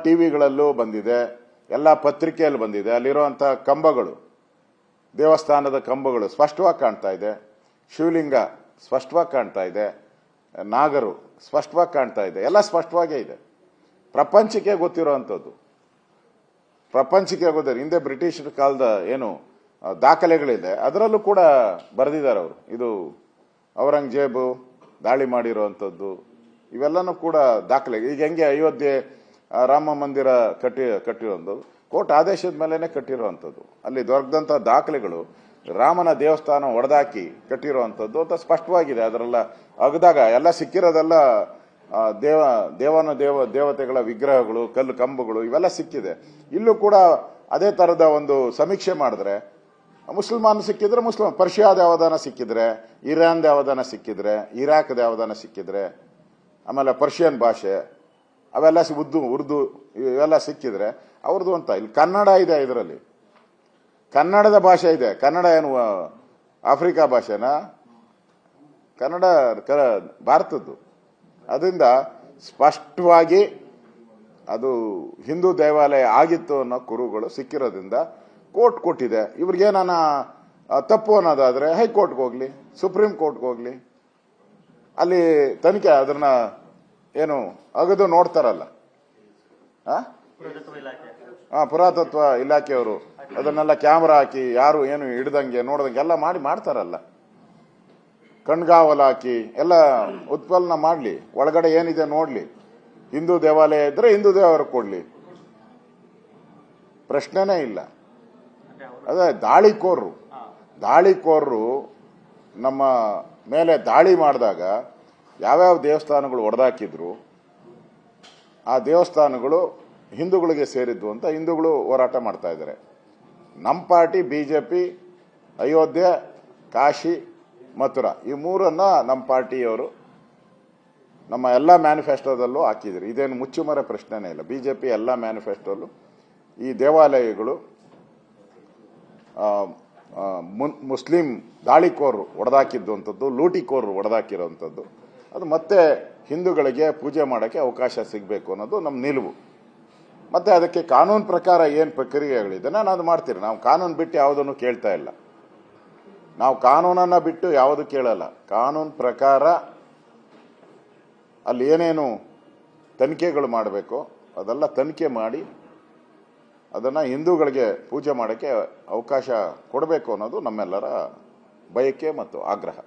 ಟಿವಿಗಳಲ್ಲೂ ಬಂದಿದೆ, ಎಲ್ಲ ಪತ್ರಿಕೆಯಲ್ಲಿ ಬಂದಿದೆ. ಅಲ್ಲಿರುವಂಥ ಕಂಬಗಳು, ದೇವಸ್ಥಾನದ ಕಂಬಗಳು ಸ್ಪಷ್ಟವಾಗಿ ಕಾಣ್ತಾ ಇದೆ, ಶಿವಲಿಂಗ ಸ್ಪಷ್ಟವಾಗಿ ಕಾಣ್ತಾ ಇದೆ, ನಾಗರು ಸ್ಪಷ್ಟವಾಗಿ ಕಾಣ್ತಾ ಇದೆ, ಎಲ್ಲ ಸ್ಪಷ್ಟವಾಗೇ ಇದೆ. ಪ್ರಪಂಚಕ್ಕೆ ಗೊತ್ತಿರುವಂಥದ್ದು, ಪ್ರಪಂಚಕ್ಕೆ ಗೊತ್ತಿರೋ ಹಿಂದೆ ಬ್ರಿಟಿಷರ ಕಾಲದ ಏನು ದಾಖಲೆಗಳಿದೆ ಅದರಲ್ಲೂ ಕೂಡ ಬರೆದಿದ್ದಾರೆ ಅವರು. ಇದು ಔರಂಗಜೇಬು ದಾಳಿ ಮಾಡಿರುವಂಥದ್ದು ಇವೆಲ್ಲನೂ ಕೂಡ ದಾಖಲೆ. ಈಗ ಹೆಂಗೆ ಅಯೋಧ್ಯೆ ರಾಮ ಮಂದಿರ ಕಟ್ಟಿರುವಂಥದ್ದು ಕೋರ್ಟ್ ಆದೇಶದ ಮೇಲೆನೆ ಕಟ್ಟಿರುವಂಥದ್ದು, ಅಲ್ಲಿ ದೊರಕದಂಥ ದಾಖಲೆಗಳು ರಾಮನ ದೇವಸ್ಥಾನ ಒಡೆದಾಕಿ ಕಟ್ಟಿರುವಂಥದ್ದು ಅಂತ ಸ್ಪಷ್ಟವಾಗಿದೆ. ಅದರೆಲ್ಲ ಅಗದಾಗ ಎಲ್ಲ ಸಿಕ್ಕಿರೋದೆಲ್ಲ ದೇವತೆಗಳ ವಿಗ್ರಹಗಳು, ಕಲ್ಲು ಕಂಬಗಳು ಇವೆಲ್ಲ ಸಿಕ್ಕಿದೆ. ಇಲ್ಲೂ ಕೂಡ ಅದೇ ತರದ ಒಂದು ಸಮೀಕ್ಷೆ ಮಾಡಿದ್ರೆ ಮುಸಲ್ಮಾನ್ ಸಿಕ್ಕಿದ್ರೆ ಪರ್ಷಿಯಾದ ಯಾವದಾನ ಸಿಕ್ಕಿದ್ರೆ, ಇರಾನ್ ಯಾವದಾನ ಸಿಕ್ಕಿದ್ರೆ, ಇರಾಕ್ದ ಯಾವದಾನ ಸಿಕ್ಕಿದ್ರೆ, ಆಮೇಲೆ ಪರ್ಷಿಯನ್ ಭಾಷೆ ಅವೆಲ್ಲ ಉರ್ದು ಇವೆಲ್ಲ ಸಿಕ್ಕಿದ್ರೆ ಅವ್ರದ್ದು ಅಂತ. ಇಲ್ಲಿ ಕನ್ನಡ ಇದೆ, ಇದರಲ್ಲಿ ಕನ್ನಡದ ಭಾಷೆ ಇದೆ. ಕನ್ನಡ ಏನು ಆಫ್ರಿಕಾ ಭಾಷೆನಾ? ಕನ್ನಡ ಭಾರತದ್ದು. ಅದರಿಂದ ಸ್ಪಷ್ಟವಾಗಿ ಅದು ಹಿಂದೂ ದೇವಾಲಯ ಆಗಿತ್ತು ಅನ್ನೋ ಕುರುಗಳು ಸಿಕ್ಕಿರೋದ್ರಿಂದ ಕೋರ್ಟ್ ಕೊಟ್ಟಿದೆ. ಇವ್ರಿಗೇನಾನ ತಪ್ಪು ಅನ್ನೋದಾದ್ರೆ ಹೈಕೋರ್ಟ್ಗೆ ಹೋಗ್ಲಿ, ಸುಪ್ರೀಂ ಕೋರ್ಟ್ಗೆ ಹೋಗ್ಲಿ, ಅಲ್ಲಿ ತನಿಖೆ ಅದನ್ನ ಏನು ಅಗದು ನೋಡ್ತಾರಲ್ಲ, ಪುರಾತತ್ವ ಇಲಾಖೆಯವರು ಅದನ್ನೆಲ್ಲ ಕ್ಯಾಮ್ರಾ ಹಾಕಿ ಯಾರು ಏನು ಹಿಡ್ದಂಗೆ ನೋಡ್ದಂಗೆ ಎಲ್ಲ ಮಾಡ್ತಾರಲ್ಲ, ಕಣ್ಗಾವಲು ಹಾಕಿ ಎಲ್ಲ ಉತ್ಪನ್ನ ಮಾಡ್ಲಿ, ಒಳಗಡೆ ಏನಿದೆ ನೋಡ್ಲಿ. ಹಿಂದೂ ದೇವಾಲಯ ಇದ್ರೆ ಹಿಂದೂ ದೇವರ ಕೊಡ್ಲಿ, ಪ್ರಶ್ನೆನೇ ಇಲ್ಲ. ಅದೇ ದಾಳಿಕೋರರು ನಮ್ಮ ಮೇಲೆ ದಾಳಿ ಮಾಡಿದಾಗ ಯಾವ್ಯಾವ ದೇವಸ್ಥಾನಗಳು ಒಡೆದಾಕಿದ್ರು ಆ ದೇವಸ್ಥಾನಗಳು ಹಿಂದೂಗಳಿಗೆ ಸೇರಿದ್ವು ಅಂತ ಹಿಂದೂಗಳು ಹೋರಾಟ ಮಾಡ್ತಾ ಇದ್ದಾರೆ. ನಮ್ಮ ಪಾರ್ಟಿ ಬಿಜೆಪಿ ಅಯೋಧ್ಯೆ, ಕಾಶಿ, ಮಥುರಾ ಈ ಮೂರನ್ನ ನಮ್ಮ ಪಾರ್ಟಿಯವರು ನಮ್ಮ ಎಲ್ಲ ಮ್ಯಾನಿಫೆಸ್ಟೋದಲ್ಲೂ ಹಾಕಿದ್ರು. ಇದೇನು ಮುಚ್ಚುಮರೆ ಪ್ರಶ್ನೆನೇ ಇಲ್ಲ. ಬಿಜೆಪಿ ಎಲ್ಲ ಮ್ಯಾನಿಫೆಸ್ಟೋಲ್ಲೂ ಈ ದೇವಾಲಯಗಳು ಮುಸ್ಲಿಂ ದಾಳಿಕೋರರು ಒಡೆದಾಕಿದ್ದಂಥದ್ದು, ಲೂಟಿಕೋರರು ಒಡೆದಾಕಿರೋಂಥದ್ದು, ಅದು ಮತ್ತೆ ಹಿಂದೂಗಳಿಗೆ ಪೂಜೆ ಮಾಡೋಕ್ಕೆ ಅವಕಾಶ ಸಿಗಬೇಕು ಅನ್ನೋದು ನಮ್ಮ ನಿಲುವು. ಮತ್ತೆ ಅದಕ್ಕೆ ಕಾನೂನು ಪ್ರಕಾರ ಏನು ಪ್ರಕ್ರಿಯೆಗಳಿದೆ ನಾನು ಅದು ಮಾಡ್ತೀರಿ. ನಾವು ಕಾನೂನು ಬಿಟ್ಟು ಯಾವುದನ್ನು ಕೇಳ್ತಾ ಇಲ್ಲ. ನಾವು ಕಾನೂನನ್ನು ಬಿಟ್ಟು ಯಾವುದು ಕೇಳಲ್ಲ. ಕಾನೂನು ಪ್ರಕಾರ ಅಲ್ಲಿ ಏನೇನು ತನಿಖೆಗಳು ಮಾಡಬೇಕು ಅದೆಲ್ಲ ತನಿಖೆ ಮಾಡಿ ಅದನ್ನು ಹಿಂದೂಗಳಿಗೆ ಪೂಜೆ ಮಾಡೋಕ್ಕೆ ಅವಕಾಶ ಕೊಡಬೇಕು ಅನ್ನೋದು ನಮ್ಮೆಲ್ಲರ ಬಯಕೆ ಮತ್ತು ಆಗ್ರಹ.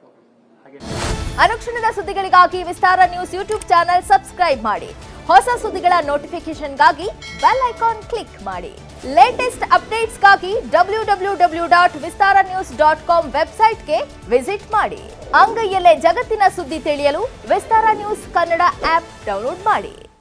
ಅನುಕ್ಷಣದ ಸುದ್ದಿಗಳಿಗಾಗಿ ವಿಸ್ತಾರ ನ್ಯೂಸ್ ಯೂಟ್ಯೂಬ್ ಚಾನೆಲ್ ಸಬ್ಸ್ಕ್ರೈಬ್ ಮಾಡಿ. ಹೊಸ ಸುದ್ದಿಗಳ ನೋಟಿಫಿಕೇಶನ್ಗಾಗಿ ಬೆಲ್ ಐಕಾನ್ ಕ್ಲಿಕ್ ಮಾಡಿ. ಲೇಟೆಸ್ಟ್ ಅಪ್ಡೇಟ್ಸ್ಗಾಗಿ www.vistaranews.com ವೆಬ್ಸೈಟ್ಗೆ ವಿಸಿಟ್ ಮಾಡಿ. ಅಂಗೈಯಲ್ಲೇ ಜಗತ್ತಿನ ಸುದ್ದಿ ತಿಳಿಯಲು ವಿಸ್ತಾರ ನ್ಯೂಸ್ ಕನ್ನಡ ಆಪ್ ಡೌನ್ಲೋಡ್ ಮಾಡಿ.